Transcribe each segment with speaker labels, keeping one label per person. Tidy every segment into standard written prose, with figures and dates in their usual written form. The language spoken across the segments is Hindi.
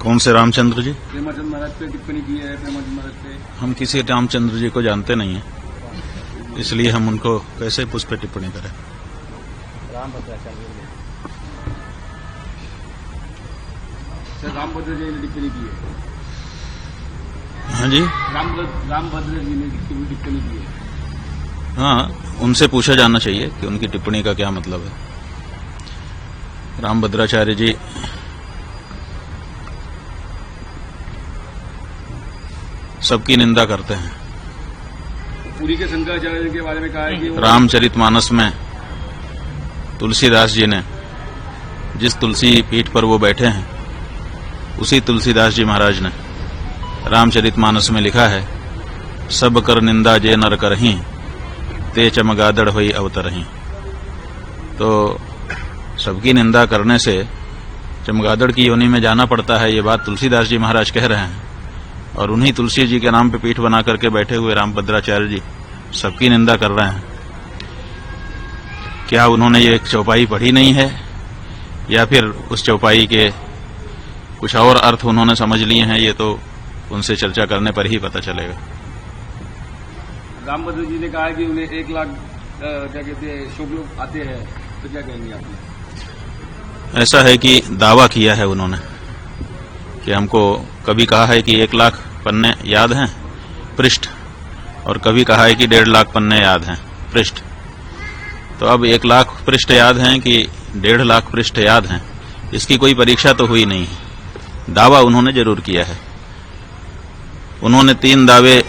Speaker 1: कौन से रामचंद्र जी?
Speaker 2: प्रेमाचंद महाराज पे टिप्पणी की है। प्रेमाचंद महाराज पे
Speaker 1: हम किसी रामचंद्र जी को जानते नहीं हैं, इसलिए हम उनको कैसे उस पर टिप्पणी करें।
Speaker 2: रामभद्र जी ने टिप्पणी की है।
Speaker 1: हाँ जी,
Speaker 2: रामभद्र जी ने टिप्पणी की है।
Speaker 1: हाँ, उनसे पूछा जाना चाहिए कि उनकी टिप्पणी का क्या मतलब है। रामभद्राचार्य जी सबकी निंदा करते हैं।
Speaker 2: पूरी के शंकराचार्य के बारे में कहा है कि
Speaker 1: रामचरितमानस में तुलसीदास जी ने जिस तुलसी पीठ पर वो बैठे हैं, उसी तुलसीदास जी महाराज ने रामचरितमानस में लिखा है, सब कर निंदा जे नर करहीं, ते चमगादड़ होई अवतरहीं। तो सबकी निंदा करने से चमगादड़ की योनि में जाना पड़ता है, ये बात तुलसीदास जी महाराज कह रहे हैं। और उन्हीं तुलसी जी के नाम पे पीठ बना करके बैठे हुए रामभद्राचार्य जी सबकी निंदा कर रहे हैं। क्या उन्होंने ये चौपाई पढ़ी नहीं है, या फिर उस चौपाई के कुछ और अर्थ उन्होंने समझ लिए हैं? ये तो उनसे चर्चा करने पर ही पता चलेगा।
Speaker 2: रामभद्र जी ने कहा है कि उन्हें 1 लाख क्या कहते हैं शोक लोग आते हैं, तो क्या कहेंगे आप?
Speaker 1: ऐसा है कि दावा किया है उन्होंने कि हमको कभी कहा है कि 1 लाख पन्ने याद हैं पृष्ठ, और कभी कहा है कि 1.5 लाख पन्ने याद हैं पृष्ठ। तो अब 1 लाख पृष्ठ याद हैं कि 1.5 लाख पृष्ठ याद हैं, इसकी कोई परीक्षा तो हुई नहीं है। दावा उन्होंने जरूर किया है। उन्होंने 3 दावे,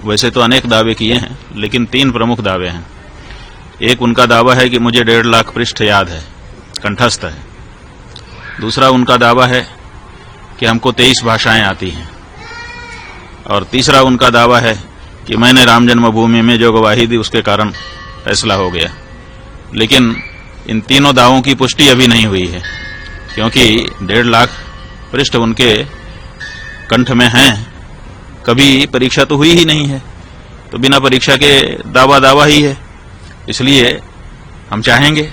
Speaker 1: वैसे तो अनेक दावे किए हैं, लेकिन 3 प्रमुख दावे हैं। एक उनका दावा है कि मुझे 1.5 लाख पृष्ठ याद है, कंठस्थ है। दूसरा उनका दावा है कि हमको 23 भाषाएं आती हैं। और तीसरा उनका दावा है कि मैंने राम जन्मभूमि में जो गवाही दी उसके कारण फैसला हो गया। लेकिन इन तीनों दावों की पुष्टि अभी नहीं हुई है, क्योंकि 1.5 लाख पृष्ठ उनके कंठ में हैं, कभी परीक्षा तो हुई ही नहीं है, तो बिना परीक्षा के दावा ही है। इसलिए हम चाहेंगे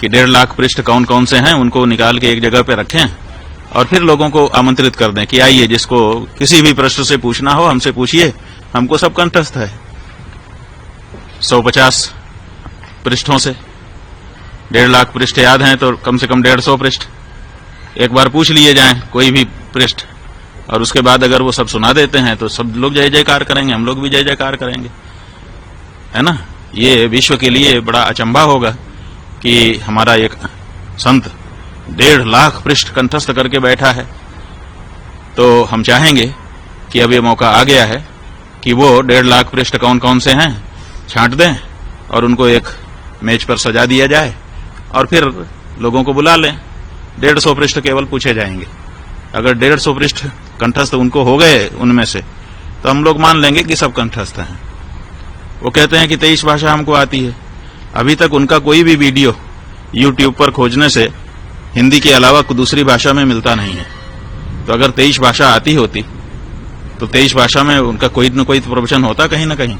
Speaker 1: कि 1.5 लाख पृष्ठ कौन कौन से हैं उनको निकाल के एक जगह पे रखें और फिर लोगों को आमंत्रित कर दें कि आइए, जिसको किसी भी प्रश्न से पूछना हो हमसे पूछिए, हमको सब कंठस्थ है। 150 पृष्ठों से 1.5 लाख पृष्ठ याद हैं, तो कम से कम 150 पृष्ठ एक बार पूछ लिए जाएं, कोई भी पृष्ठ, और उसके बाद अगर वो सब सुना देते हैं तो सब लोग जय जयकार करेंगे, हम लोग भी जय जयकार करेंगे, है ना। ये विश्व के लिए बड़ा अचंभा होगा कि हमारा एक संत 1.5 लाख पृष्ठ कंठस्थ करके बैठा है। तो हम चाहेंगे कि अब ये मौका आ गया है कि वो 1.5 लाख पृष्ठ कौन कौन से हैं छांट दें और उनको एक मेज पर सजा दिया जाए और फिर लोगों को बुला लें। 150 पृष्ठ केवल पूछे जाएंगे। अगर 150 पृष्ठ कंठस्थ उनको हो गए उनमें से, तो हम लोग मान लेंगे कि सब कंठस्थ हैं। वो कहते हैं कि 23 भाषा हमको आती है। अभी तक उनका कोई भी वीडियो YouTube पर खोजने से हिंदी के अलावा दूसरी भाषा में मिलता नहीं है। तो अगर 23 भाषा आती होती तो 23 भाषा में उनका कोई न कोई प्रवचन होता कहीं न कहीं।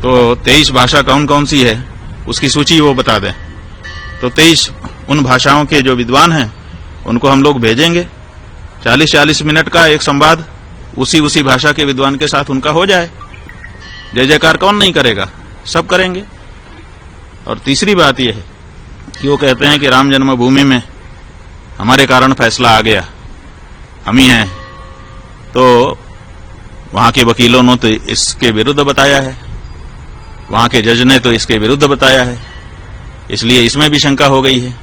Speaker 1: तो 23 भाषा कौन कौन सी है उसकी सूची वो बता दें। तो 23 उन भाषाओं के जो विद्वान हैं उनको हम लोग भेजेंगे। 40-40 मिनट का एक संवाद उसी भाषा के विद्वान के साथ उनका हो जाए। जय जयकार कौन नहीं करेगा, सब करेंगे। और तीसरी बात यह है कि वो कहते हैं कि राम जन्मभूमि में हमारे कारण फैसला आ गया, हम ही हैं। तो वहां के वकीलों ने तो इसके विरुद्ध बताया है, वहां के जज ने तो इसके विरुद्ध बताया है, इसलिए इसमें भी शंका हो गई है।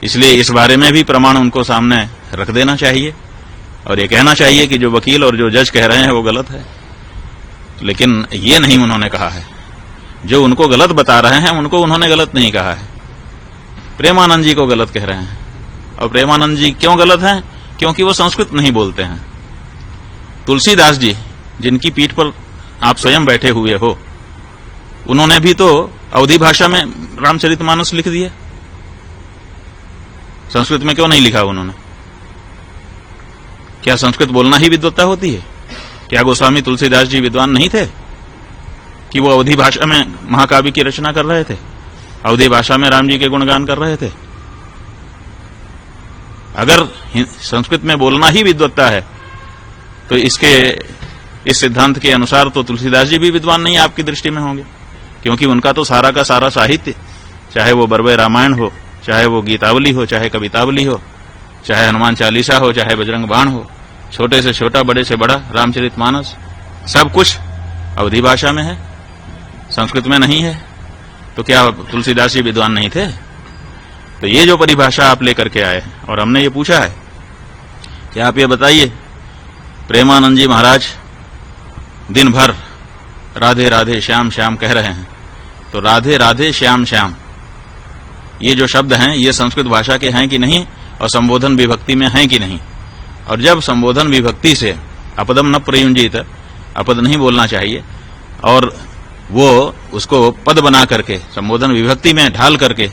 Speaker 1: इसलिए इस बारे में भी प्रमाण उनको सामने रख देना चाहिए और ये कहना चाहिए कि जो वकील और जो जज कह रहे हैं वो गलत है। लेकिन ये नहीं उन्होंने कहा है। जो उनको गलत बता रहे हैं उनको उन्होंने गलत नहीं कहा है, प्रेमानंद जी को गलत कह रहे हैं। और प्रेमानंद जी क्यों गलत हैं? क्योंकि वो संस्कृत नहीं बोलते हैं। तुलसीदास जी जिनकी पीठ पर आप स्वयं बैठे हुए हो, उन्होंने भी तो अवधी भाषा में रामचरितमानस लिख दिया। संस्कृत में क्यों नहीं लिखा उन्होंने? क्या संस्कृत बोलना ही विद्वत्ता होती है? क्या गोस्वामी तुलसीदास जी विद्वान नहीं थे कि वो अवधी भाषा में महाकाव्य की रचना कर रहे थे, अवधी भाषा में राम जी के गुणगान कर रहे थे? अगर संस्कृत में बोलना ही विद्वत्ता है तो इस सिद्धांत के अनुसार तो तुलसीदास जी भी विद्वान नहीं आपकी दृष्टि में होंगे, क्योंकि उनका तो सारा का सारा साहित्य, चाहे वो बरवे रामायण हो, चाहे वो गीतावली हो, चाहे कवितावली हो, चाहे हनुमान चालीसा हो, चाहे बजरंग बाण हो, छोटे से छोटा बड़े से बड़ा रामचरितमानस, सब कुछ अवधी भाषा में है, संस्कृत में नहीं है। तो क्या तुलसीदास जी विद्वान नहीं थे? तो ये जो परिभाषा आप लेकर के आए और हमने ये पूछा है कि आप ये बताइए, प्रेमानंद जी महाराज दिन भर राधे राधे श्याम श्याम कह रहे हैं, तो राधे राधे श्याम श्याम ये जो शब्द हैं ये संस्कृत भाषा के हैं कि नहीं, और संबोधन विभक्ति में हैं कि नहीं? और जब संबोधन विभक्ति से अपदम न प्रयुंजित, अपद नहीं बोलना चाहिए, और वो उसको पद बना करके संबोधन विभक्ति में ढाल करके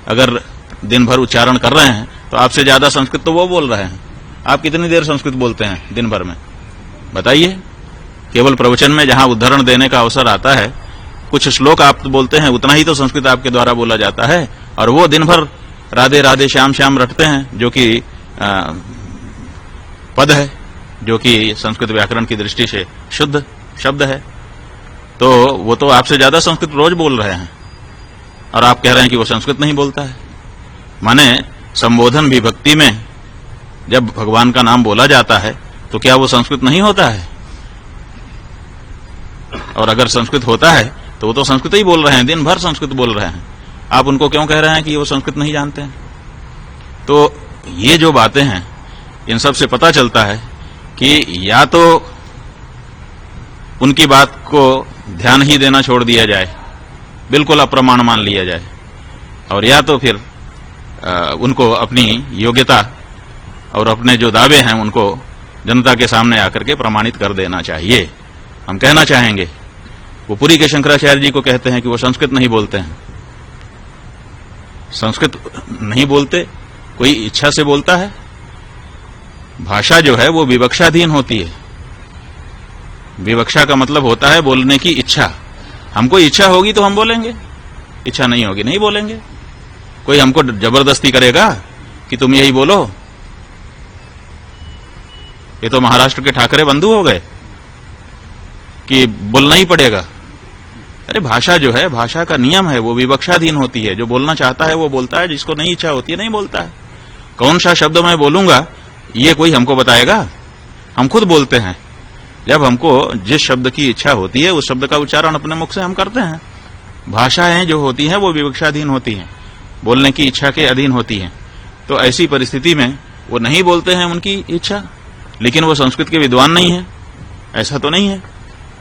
Speaker 1: अगर दिन भर उच्चारण कर रहे हैं, तो आपसे ज्यादा संस्कृत तो वो बोल रहे हैं। आप कितनी देर संस्कृत बोलते हैं दिन भर में, बताइए? केवल प्रवचन में जहां उदाहरण देने का अवसर आता है, कुछ श्लोक आप बोलते हैं, उतना ही तो संस्कृत आपके द्वारा बोला जाता है, और वो दिन भर राधे राधे श्याम श्याम रटते हैं, जो कि पद है, जो कि संस्कृत व्याकरण की दृष्टि से शुद्ध शब्द है। तो वो तो आपसे ज्यादा संस्कृत रोज बोल रहे हैं, और आप कह रहे हैं कि वो संस्कृत नहीं बोलता है। माने संबोधन विभक्ति में जब भगवान का नाम बोला जाता है तो क्या वो संस्कृत नहीं होता है? और अगर संस्कृत होता है तो वो तो संस्कृत ही बोल रहे हैं, दिन भर संस्कृत बोल रहे हैं। आप उनको क्यों कह रहे हैं कि वो संस्कृत नहीं जानते हैं? तो ये जो बातें हैं, इन सब से पता चलता है कि या तो उनकी बात को ध्यान ही देना छोड़ दिया जाए, बिल्कुल अप्रमाण मान लिया जाए, और या तो फिर उनको अपनी योग्यता और अपने जो दावे हैं उनको जनता के सामने आकर के प्रमाणित कर देना चाहिए। हम कहना चाहेंगे, वो पुरी के शंकराचार्य जी को कहते हैं कि वो संस्कृत नहीं बोलते हैं। संस्कृत नहीं बोलते, कोई इच्छा से बोलता है? भाषा जो है वो विवक्षाधीन होती है। विवक्षा का मतलब होता है बोलने की इच्छा। हमको इच्छा होगी तो हम बोलेंगे, इच्छा नहीं होगी नहीं बोलेंगे। कोई हमको जबरदस्ती करेगा कि तुम यही बोलो? ये तो महाराष्ट्र के ठाकरे बंधु हो गए कि बोलना ही पड़ेगा। अरे भाषा जो है, भाषा का नियम है, वो विवक्षाधीन होती है। जो बोलना चाहता है वो बोलता है, जिसको नहीं इच्छा होती है नहीं बोलता है। कौन सा शब्द मैं बोलूंगा ये कोई हमको बताएगा? हम खुद बोलते हैं। जब हमको जिस शब्द की इच्छा होती है उस शब्द का उच्चारण अपने मुख से हम करते हैं। भाषाएं जो होती हैं वो विवक्षाधीन होती हैं, बोलने की इच्छा के अधीन होती हैं। तो ऐसी परिस्थिति में वो नहीं बोलते हैं उनकी इच्छा, लेकिन वो संस्कृत के विद्वान नहीं है, ऐसा तो नहीं है।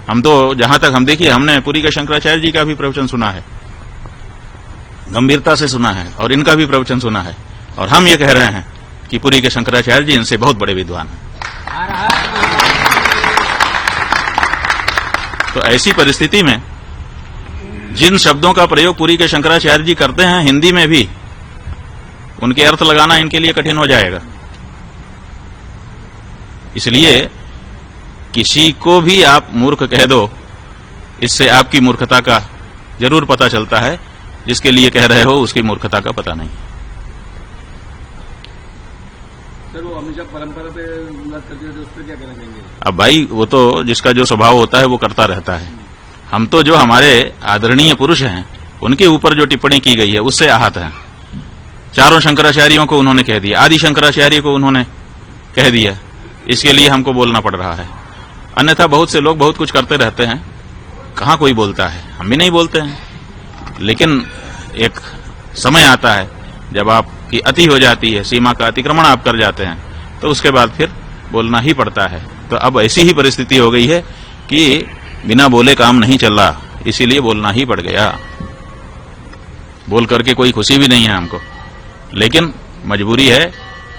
Speaker 1: हम तो जहां तक हम देखिए, हमने पुरी के शंकराचार्य जी का भी प्रवचन सुना है, गंभीरता से सुना है, और इनका भी प्रवचन सुना है, और हम ये कह रहे हैं कि पुरी के शंकराचार्य जी इनसे बहुत बड़े विद्वान हैं। तो ऐसी परिस्थिति में जिन शब्दों का प्रयोग पुरी के शंकराचार्य जी करते हैं हिंदी में भी, उनके अर्थ लगाना इनके लिए कठिन हो जाएगा। इसलिए किसी को भी आप मूर्ख कह दो, इससे आपकी मूर्खता का जरूर पता चलता है। जिसके लिए कह रहे हो उसकी मूर्खता का पता नहीं।
Speaker 2: सर वो हमेशा परंपरा पे बात करते हैं, तो उस पर क्या कहना चाहेंगे?
Speaker 1: अब भाई वो तो जिसका जो स्वभाव होता है वो करता रहता है। हम तो जो हमारे आदरणीय पुरुष हैं उनके ऊपर जो टिप्पणी की गई है उससे आहत हैं। चारों शंकराचार्यों को उन्होंने कह दिया, आदि शंकराचार्य को उन्होंने कह दिया, इसके लिए हमको बोलना पड़ रहा है। अन्यथा बहुत से लोग बहुत कुछ करते रहते हैं, कहां कोई बोलता है? हम भी नहीं बोलते हैं। लेकिन एक समय आता है जब आपकी अति हो जाती है, सीमा का अतिक्रमण आप कर जाते हैं, तो उसके बाद फिर बोलना ही पड़ता है। तो अब ऐसी ही परिस्थिति हो गई है कि बिना बोले काम नहीं चल रहा, इसीलिए बोलना ही पड़ गया। बोल करके कोई खुशी भी नहीं है हमको, लेकिन मजबूरी है,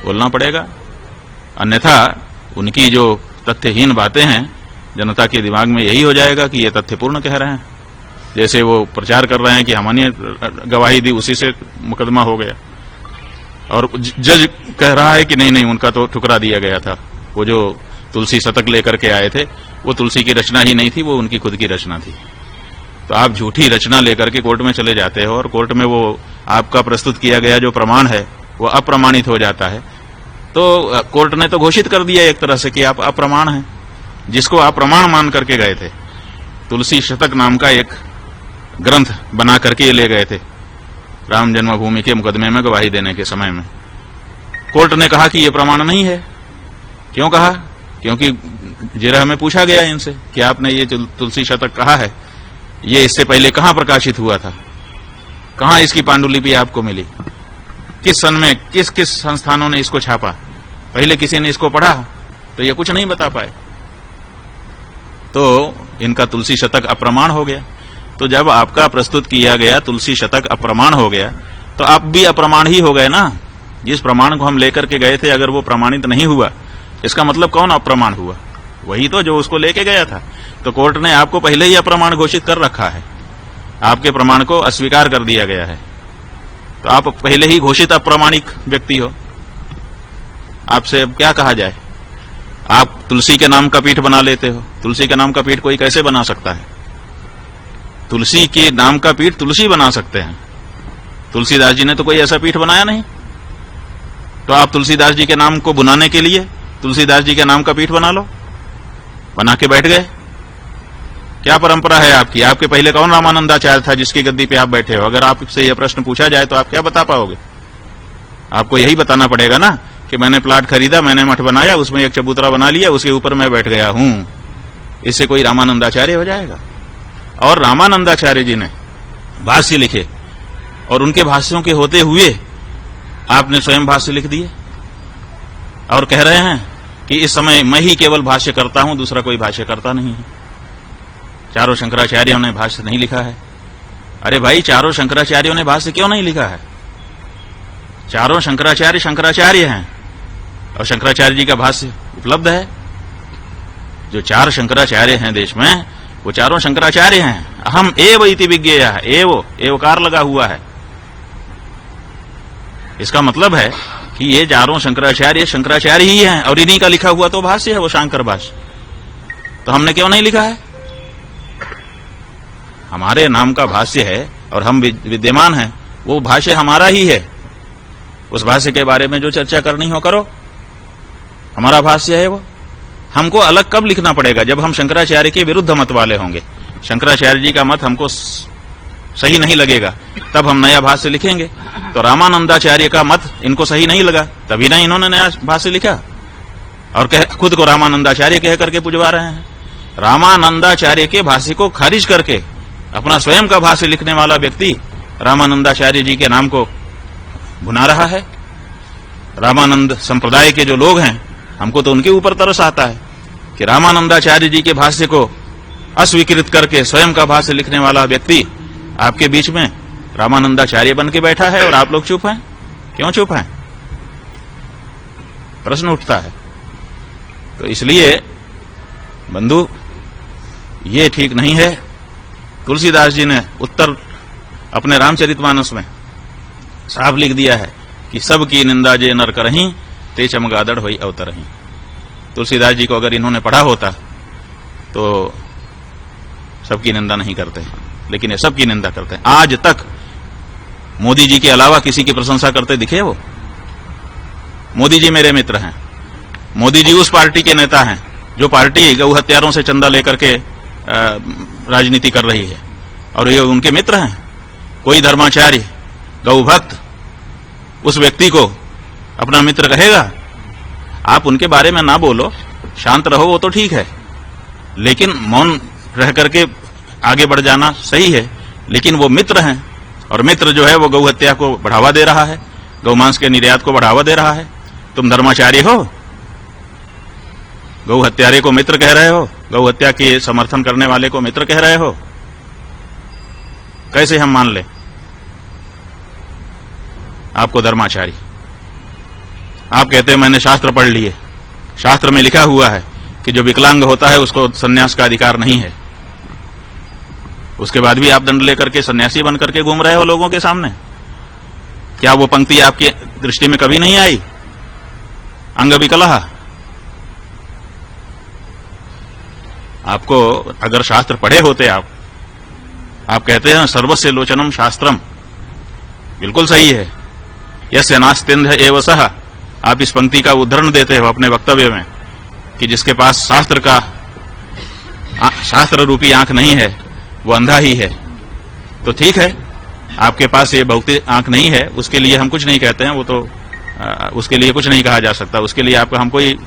Speaker 1: बोलना पड़ेगा। अन्यथा उनकी जो तथ्यहीन बातें हैं, जनता के दिमाग में यही हो जाएगा कि ये तथ्यपूर्ण कह रहे हैं। जैसे वो प्रचार कर रहे हैं कि हमने गवाही दी, उसी से मुकदमा हो गया, और जज कह रहा है कि नहीं नहीं उनका तो ठुकरा दिया गया था। वो जो तुलसी शतक लेकर के आए थे वो तुलसी की रचना ही नहीं थी, वो उनकी खुद की रचना थी। तो आप झूठी रचना लेकर के कोर्ट में चले जाते हो, और कोर्ट में वो आपका प्रस्तुत किया गया जो प्रमाण है वो अप्रमाणित हो जाता है, तो कोर्ट ने तो घोषित कर दिया एक तरह से कि आप अप्रमाण हैं, जिसको आप प्रमाण मान करके गए थे। तुलसी शतक नाम का एक ग्रंथ बना करके ले गए थे राम जन्मभूमि के मुकदमे में गवाही देने के समय में। कोर्ट ने कहा कि यह प्रमाण नहीं है। क्यों कहा? क्योंकि जिरह में पूछा गया इनसे कि आपने ये तुलसी शतक कहा है, ये इससे पहले कहां प्रकाशित हुआ था, कहां इसकी पांडुलिपि आपको मिली, किस सन में किस किस संस्थानों ने इसको छापा, पहले किसी ने इसको पढ़ा? तो ये कुछ नहीं बता पाए। तो इनका तुलसी शतक अप्रमाण हो गया। तो जब आपका प्रस्तुत किया गया तुलसी शतक अप्रमाण हो गया, तो आप भी अप्रमाण ही हो गए ना। जिस प्रमाण को हम लेकर के गए थे, अगर वो प्रमाणित नहीं हुआ, इसका मतलब कौन अप्रमाण हुआ? वही तो जो उसको लेके गया था। तो कोर्ट ने आपको पहले ही अप्रमाण घोषित कर रखा है, आपके प्रमाण को अस्वीकार कर दिया गया है। तो आप पहले ही घोषित अप्रामाणिक व्यक्ति हो। आपसे अब क्या कहा जाए? आप तुलसी के नाम का पीठ बना लेते हो। तुलसी के नाम का पीठ कोई कैसे बना सकता है? तुलसी के नाम का पीठ तुलसी बना सकते हैं, तुलसीदास जी ने तो कोई ऐसा पीठ बनाया नहीं। तो आप तुलसीदास जी के नाम को बुनाने के लिए तुलसीदास जी के नाम का पीठ बना लो, बना के बैठ गए। क्या परंपरा है आपकी? आपके पहले कौन रामानंदाचार्य था जिसकी गद्दी पे आप बैठे हो? अगर आपसे यह प्रश्न पूछा जाए तो आप क्या बता पाओगे? आपको यही बताना पड़ेगा ना कि मैंने प्लाट खरीदा, मैंने मठ बनाया, उसमें एक चबूतरा बना लिया, उसके ऊपर मैं बैठ गया हूं। इससे कोई रामानंदाचार्य हो जाएगा? और रामानंदाचार्य जी ने भाष्य लिखे और उनके भाष्यों के होते हुए आपने स्वयं भाष्य लिख दिए और कह रहे हैं कि इस समय मैं ही केवल भाष्य करता हूं, दूसरा कोई भाष्य करता नहीं है। चारों शंकराचार्यों ने भाष्य नहीं लिखा है। अरे भाई, चारों शंकराचार्यों ने भाष्य क्यों नहीं लिखा है? चारों शंकराचार्य शंकराचार्य हैं और शंकराचार्य जी का भाष्य उपलब्ध है। जो चार शंकराचार्य हैं देश में, वो चारों शंकराचार्य हैं। अहम एव इति विज्ञेयः, एवकार लगा हुआ है। इसका मतलब है कि ये चारों शंकराचार्य शंकराचार्य ही हैं और इन्हीं का लिखा हुआ तो भाष्य है, वो शांकर भाष्य। तो हमने क्यों नहीं लिखा है? हमारे नाम का भाष्य है और हम विद्यमान हैं, वो भाष्य हमारा ही है। उस भाष्य के बारे में जो चर्चा करनी हो करो, हमारा भाष्य है वो। हमको अलग कब लिखना पड़ेगा? जब हम शंकराचार्य के विरुद्ध मत वाले होंगे, शंकराचार्य जी का मत हमको सही नहीं लगेगा, तब हम नया भाष्य लिखेंगे। तो रामानंदाचार्य का मत इनको सही नहीं लगा, तभी ना इन्होंने नया भाष्य लिखा और खुद को रामानंदाचार्य कह करके पुजवा रहे हैं। रामानंदाचार्य के भाष्य को खारिज करके अपना स्वयं का भाष्य लिखने वाला व्यक्ति रामानंदाचार्य जी के नाम को भुना रहा है। रामानंद संप्रदाय के जो लोग हैं, हमको तो उनके ऊपर तरस आता है कि रामानंदाचार्य जी के भाष्य को अस्वीकृत करके स्वयं का भाष्य लिखने वाला व्यक्ति आपके बीच में रामानंदाचार्य बन के बैठा है और आप लोग चुप हैं। क्यों चुप हैं? प्रश्न उठता है। तो इसलिए बंधु, ये ठीक नहीं है। तुलसीदास जी ने उत्तर अपने रामचरितमानस में साफ लिख दिया है कि सबकी निंदा जे नर करहीं, ते चमगादड़ होई अवतरहीं। तुलसीदास जी को अगर इन्होंने पढ़ा होता तो सबकी निंदा नहीं करते, लेकिन ये सबकी निंदा करते हैं। आज तक मोदी जी के अलावा किसी की प्रशंसा करते दिखे वो? मोदी जी मेरे मित्र हैं। मोदी जी उस पार्टी के नेता हैं जो पार्टी गौ हत्यारों से चंदा लेकर के राजनीति कर रही है और ये उनके मित्र हैं। कोई धर्माचार्य, गौ भक्त उस व्यक्ति को अपना मित्र कहेगा? आप उनके बारे में ना बोलो, शांत रहो, वो तो ठीक है, लेकिन मौन रह करके आगे बढ़ जाना सही है। लेकिन वो मित्र हैं और मित्र जो है वो गौ हत्या को बढ़ावा दे रहा है, गौ मांस के निर्यात को बढ़ावा दे रहा है। तुम धर्माचार्य हो, गौ हत्यारे को मित्र कह रहे हो, गौ हत्या के समर्थन करने वाले को मित्र कह रहे हो। कैसे हम मान ले आपको धर्माचार्य? आप कहते हैं मैंने शास्त्र पढ़ लिए, शास्त्र में लिखा हुआ है कि जो विकलांग होता है उसको सन्यास का अधिकार नहीं है। उसके बाद भी आप दंड लेकर के सन्यासी बन करके घूम रहे हो लोगों के सामने। क्या वो पंक्ति आपकी दृष्टि में कभी नहीं आई? अंग विकलः। आपको अगर शास्त्र पढ़े होते आप कहते हैं सर्वस्य लोचनम शास्त्रम, बिल्कुल सही है। यस्य नास्त्यंध एव सह आप इस पंक्ति का उद्धरण देते हो अपने वक्तव्य में कि जिसके पास शास्त्र रूपी आंख नहीं है वो अंधा ही है, तो ठीक है, आपके पास ये भौतिक आंख नहीं है, उसके लिए हम कुछ नहीं कहते हैं, वो तो उसके लिए कुछ नहीं कहा जा सकता, उसके लिए आपका हम कोई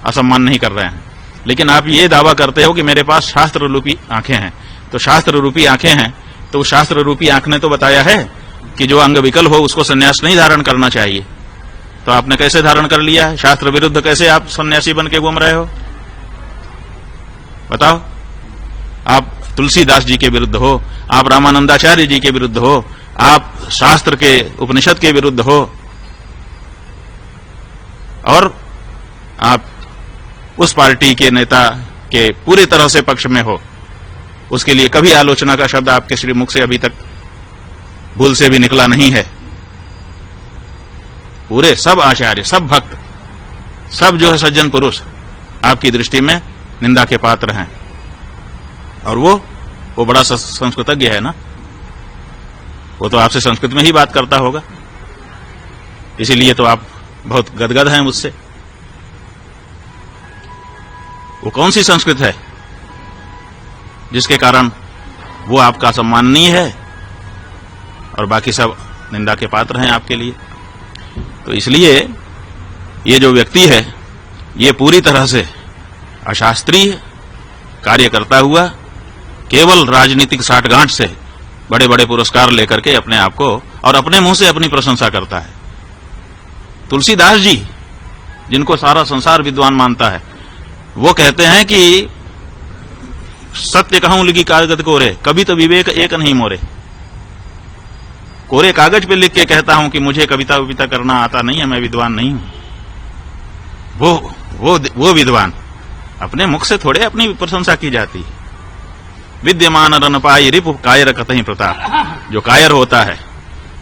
Speaker 1: असम्मान नहीं कर रहे हैं। लेकिन आप ये दावा करते हो कि मेरे पास शास्त्र रूपी आंखें हैं, तो शास्त्र रूपी आंखें हैं तो शास्त्र रूपी आंख ने तो बताया है कि जो अंग विकल हो उसको संन्यास नहीं धारण करना चाहिए, तो आपने कैसे धारण कर लिया है? शास्त्र विरुद्ध कैसे आप सन्यासी बन के घूम रहे हो? बताओ। आप तुलसीदास जी के विरुद्ध हो, आप रामानंदाचार्य जी के विरुद्ध हो, आप शास्त्र के उपनिषद के विरुद्ध हो, और आप उस पार्टी के नेता के पूरी तरह से पक्ष में हो, उसके लिए कभी आलोचना का शब्द आपके श्री मुख से अभी तक भूल से भी निकला नहीं है। पूरे सब आचार्य, सब भक्त, सब जो है सज्जन पुरुष आपकी दृष्टि में निंदा के पात्र हैं, और वो बड़ा संस्कृतज्ञ है ना, वो तो आपसे संस्कृत में ही बात करता होगा, इसीलिए तो आप बहुत गदगद हैं मुझसे। वो कौन सी संस्कृत है जिसके कारण वो आपका सम्माननीय है और बाकी सब निंदा के पात्र हैं आपके लिए? तो इसलिए ये जो व्यक्ति है ये पूरी तरह से अशास्त्रीय कार्य करता हुआ केवल राजनीतिक साठगांठ से बड़े बड़े पुरस्कार लेकर के अपने आप को और अपने मुंह से अपनी प्रशंसा करता है। तुलसीदास जी, जिनको सारा संसार विद्वान मानता है, वो कहते हैं कि सत्य कहूं लिखी कागज कोरे, कभी तो विवेक एक नहीं मोरे। कोरे कागज पे लिख के कहता हूं कि मुझे कविता विविता करना आता नहीं है, मैं विद्वान नहीं हूं। वो विद्वान, अपने मुख से थोड़े अपनी प्रशंसा की जाती है। विद्यमान रन पाई रिपु कायर कतहि प्रताप। जो कायर होता है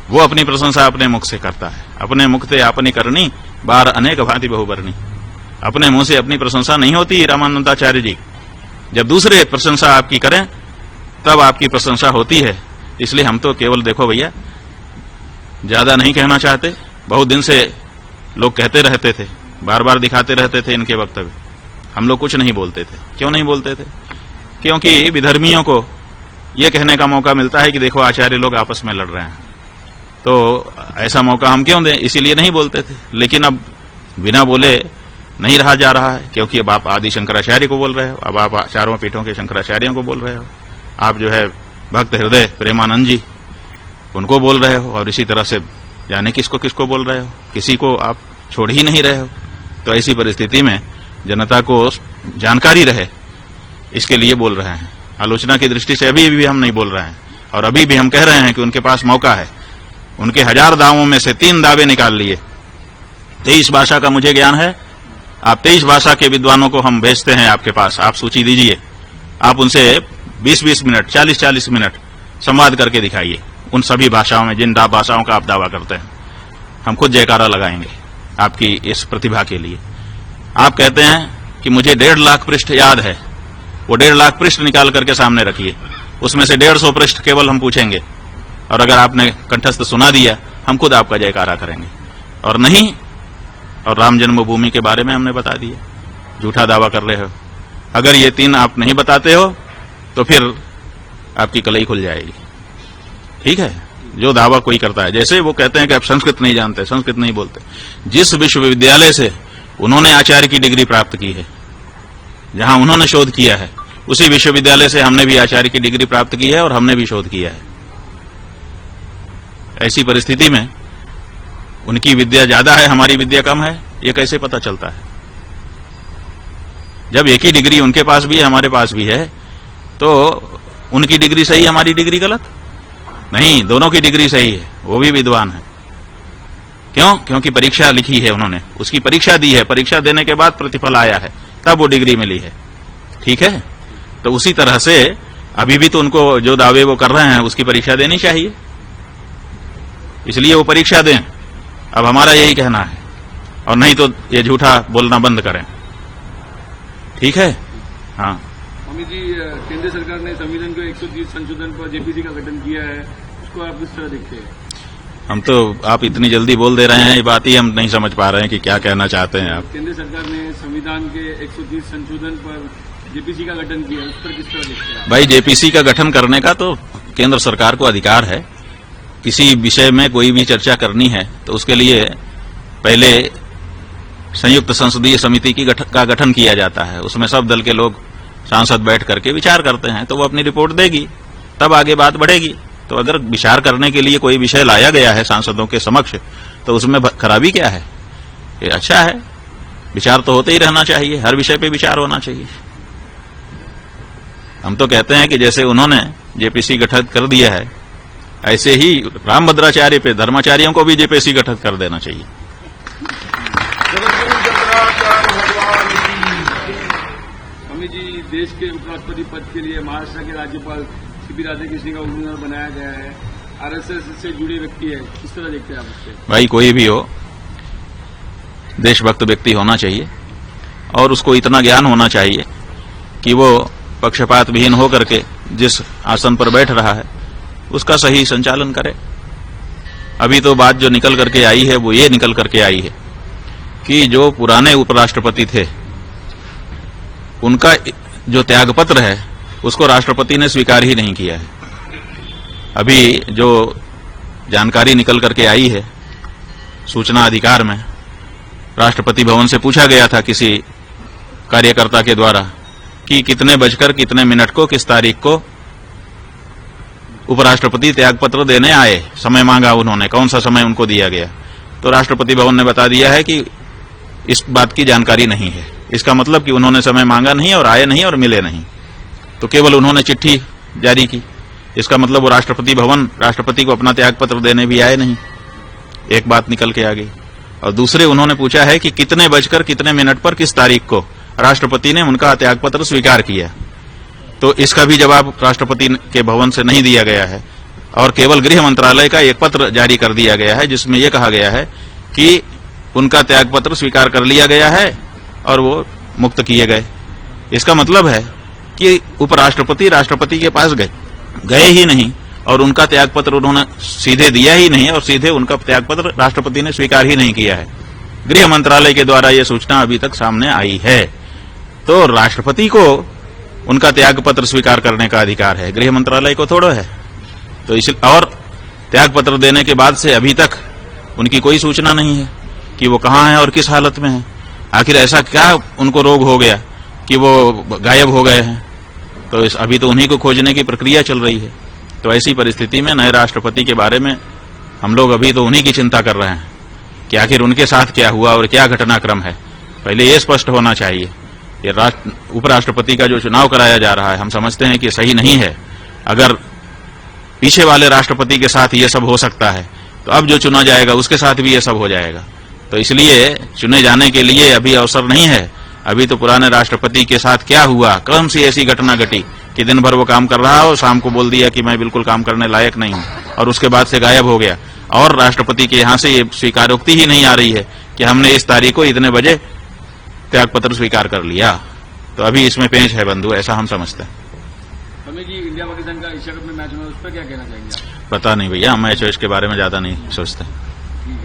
Speaker 1: वो अपनी प्रशंसा अपने मुख से करता है। अपने मुख से अपनी करनी बार अनेक भांति बहुबरनी। अपने मुंह से अपनी प्रशंसा नहीं होती रामानंदाचार्य जी, जब दूसरे प्रशंसा आपकी करें तब आपकी प्रशंसा होती है। इसलिए हम तो केवल देखो भैया, ज्यादा नहीं कहना चाहते, बहुत दिन से लोग कहते रहते थे, बार बार दिखाते रहते थे इनके वक्तव्य, हम लोग कुछ नहीं बोलते थे। क्यों नहीं बोलते थे? क्योंकि विधर्मियों को यह कहने का मौका मिलता है कि देखो आचार्य लोग आपस में लड़ रहे हैं, तो ऐसा मौका हम क्यों दें, इसीलिए नहीं बोलते थे। लेकिन अब बिना बोले नहीं रहा जा रहा है, क्योंकि अब आप आदि शंकराचार्य को बोल रहे हो, अब आप चारों पीठों के शंकराचार्यों को बोल रहे हो, आप जो है भक्त हृदय प्रेमानंद जी उनको बोल रहे हो, और इसी तरह से जाने किसको किसको बोल रहे हो, किसी को आप छोड़ ही नहीं रहे हो। तो ऐसी परिस्थिति में जनता को जानकारी रहे इसके लिए बोल रहे हैं। आलोचना की दृष्टि से अभी भी हम नहीं बोल रहे हैं, और अभी भी हम कह रहे हैं कि उनके पास मौका है। उनके 1000 दावों में से 3 दावे निकाल लिए। 23 भाषा का मुझे ज्ञान है, आप 23 भाषा के विद्वानों को हम भेजते हैं आपके पास, आप सूची दीजिए, आप उनसे 20-20 मिनट 40-40 मिनट संवाद करके दिखाइए उन सभी भाषाओं में जिन भाषाओं का आप दावा करते हैं। हम खुद जयकारा लगाएंगे आपकी इस प्रतिभा के लिए। आप कहते हैं कि मुझे 1.5 लाख पृष्ठ याद है, वो 1.5 लाख पृष्ठ निकाल करके सामने रखिए, उसमें से 150 पृष्ठ केवल हम पूछेंगे, और अगर आपने कंठस्थ सुना दिया हम खुद आपका जयकारा करेंगे, और नहीं और राम जन्मभूमि के बारे में हमने बता दिया, झूठा दावा कर रहे हो। अगर ये 3 आप नहीं बताते हो तो फिर आपकी कलई खुल जाएगी। ठीक है, जो दावा कोई करता है, जैसे वो कहते हैं कि आप संस्कृत नहीं जानते, संस्कृत नहीं बोलते, जिस विश्वविद्यालय से उन्होंने आचार्य की डिग्री प्राप्त की है, जहां उन्होंने शोध किया है, उसी विश्वविद्यालय से हमने भी आचार्य की डिग्री प्राप्त की है और हमने भी शोध किया है। ऐसी परिस्थिति में उनकी विद्या ज्यादा है, हमारी विद्या कम है, ये कैसे पता चलता है? जब एक ही डिग्री उनके पास भी है हमारे पास भी है, तो उनकी डिग्री सही, हमारी डिग्री गलत? नहीं, दोनों की डिग्री सही है, वो भी विद्वान है। क्यों? क्योंकि परीक्षा लिखी है उन्होंने, उसकी परीक्षा दी है, परीक्षा देने के बाद प्रतिफल आया है, तब वो डिग्री मिली है। ठीक है, तो उसी तरह से अभी भी तो उनको जो दावे वो कर रहे हैं उसकी परीक्षा देनी चाहिए, इसलिए वो परीक्षा दें। अब हमारा यही कहना है, और नहीं तो ये झूठा बोलना बंद करें। ठीक है? हाँ
Speaker 2: स्वामी जी, केंद्र सरकार ने संविधान के 130 संशोधन पर जेपीसी का गठन किया है, उसको आप किस तरह देखते हैं?
Speaker 1: हम तो आप इतनी जल्दी बोल दे रहे हैं, ये बात ही हम नहीं समझ पा रहे हैं कि क्या कहना चाहते हैं आप।
Speaker 2: केंद्र सरकार ने संविधान के 130 संशोधन पर जेपीसी का गठन किया, उस पर किस तरह देखते हैं?
Speaker 1: भाई, जेपीसी का गठन करने का तो केंद्र सरकार को अधिकार है। किसी विषय में कोई भी चर्चा करनी है तो उसके लिए पहले संयुक्त संसदीय समिति का गठन किया जाता है। उसमें सब दल के लोग सांसद बैठ करके विचार करते हैं, तो वो अपनी रिपोर्ट देगी, तब आगे बात बढ़ेगी। तो अगर विचार करने के लिए कोई विषय लाया गया है सांसदों के समक्ष, तो उसमें खराबी क्या है? ये अच्छा है, विचार तो होते ही रहना चाहिए, हर विषय पे विचार होना चाहिए। हम तो कहते हैं कि जैसे उन्होंने जेपीसी गठित कर दिया है, ऐसे ही रामभद्राचार्य पे धर्माचार्यों को भी जेपीसी गठित कर देना चाहिए।
Speaker 2: स्वामी जी, देश के उपराष्ट्रपति पद के लिए महाराष्ट्र के राज्यपाल सीपी राधाकृष्णन का उम्मीदवार बनाया गया है। आरएसएस से जुड़े व्यक्ति है, किस तरह देखते हैं आप उससे?
Speaker 1: भाई, कोई भी हो, देशभक्त व्यक्ति होना चाहिए और उसको इतना ज्ञान होना चाहिए कि वो पक्षपात विहीन होकर के जिस आसन पर बैठ रहा है उसका सही संचालन करे। अभी तो बात जो निकल करके आई है वो ये निकल करके आई है कि जो पुराने उपराष्ट्रपति थे उनका जो त्यागपत्र है उसको राष्ट्रपति ने स्वीकार ही नहीं किया है। अभी जो जानकारी निकल करके आई है सूचना अधिकार में, राष्ट्रपति भवन से पूछा गया था किसी कार्यकर्ता के द्वारा कि कितने बजकर कितने मिनट को किस तारीख को उपराष्ट्रपति त्यागपत्र देने आए, समय मांगा उन्होंने, कौन सा समय उनको दिया गया। तो राष्ट्रपति भवन ने बता दिया है कि इस बात की जानकारी नहीं है। इसका मतलब कि उन्होंने समय मांगा नहीं और आए नहीं और मिले नहीं, तो केवल उन्होंने चिट्ठी जारी की। इसका मतलब वो राष्ट्रपति भवन राष्ट्रपति को अपना त्यागपत्र देने भी आए नहीं। एक बात निकल के आ गई। और दूसरे उन्होंने पूछा है कि कितने बजकर कितने मिनट पर किस तारीख को राष्ट्रपति ने उनका त्यागपत्र स्वीकार किया। तो इसका भी जवाब राष्ट्रपति के भवन से नहीं दिया गया है और केवल गृह मंत्रालय का एक पत्र जारी कर दिया गया है जिसमें यह कहा गया है कि उनका त्यागपत्र स्वीकार कर लिया गया है और वो मुक्त किए गए। इसका मतलब है कि उपराष्ट्रपति राष्ट्रपति के पास गए ही नहीं और उनका त्यागपत्र उन्होंने सीधे दिया ही नहीं और सीधे उनका त्यागपत्र राष्ट्रपति ने स्वीकार ही नहीं किया है। गृह मंत्रालय के द्वारा यह सूचना अभी तक सामने आई है। तो राष्ट्रपति को उनका त्यागपत्र स्वीकार करने का अधिकार है, गृह मंत्रालय को थोड़ा है। तो इस और त्यागपत्र देने के बाद से अभी तक उनकी कोई सूचना नहीं है कि वो कहाँ है और किस हालत में है। आखिर ऐसा क्या उनको रोग हो गया कि वो गायब हो गए हैं। तो अभी तो उन्हीं को खोजने की प्रक्रिया चल रही है। तो ऐसी परिस्थिति में नए राष्ट्रपति के बारे में हम लोग अभी तो उन्हीं की चिंता कर रहे हैं कि आखिर उनके साथ क्या हुआ और क्या घटनाक्रम है। पहले ये स्पष्ट होना चाहिए। ये उपराष्ट्रपति का जो चुनाव कराया जा रहा है हम समझते हैं कि सही नहीं है। अगर पीछे वाले राष्ट्रपति के साथ ये सब हो सकता है तो अब जो चुना जाएगा उसके साथ भी ये सब हो जाएगा। तो इसलिए चुने जाने के लिए अभी अवसर नहीं है। अभी तो पुराने राष्ट्रपति के साथ क्या हुआ, कौन सी ऐसी घटना घटी कि दिन भर वो काम कर रहा हो, शाम को बोल दिया कि मैं बिल्कुल काम करने लायक नहीं हूं और उसके बाद से गायब हो गया। और राष्ट्रपति के यहां से ये स्वीकारोक्ति ही नहीं आ रही है कि हमने इस तारीख को इतने बजे त्यागपत्र स्वीकार कर लिया। तो अभी इसमें पेंच है बंधु, ऐसा हम समझते हैं।
Speaker 2: स्वामी जी, इंडिया पाकिस्तान का एशिया कप में मैच होना, उस पर क्या कहना चाहेंगे आप?
Speaker 1: पता नहीं भैया, हम मैच के बारे में ज्यादा नहीं सोचते।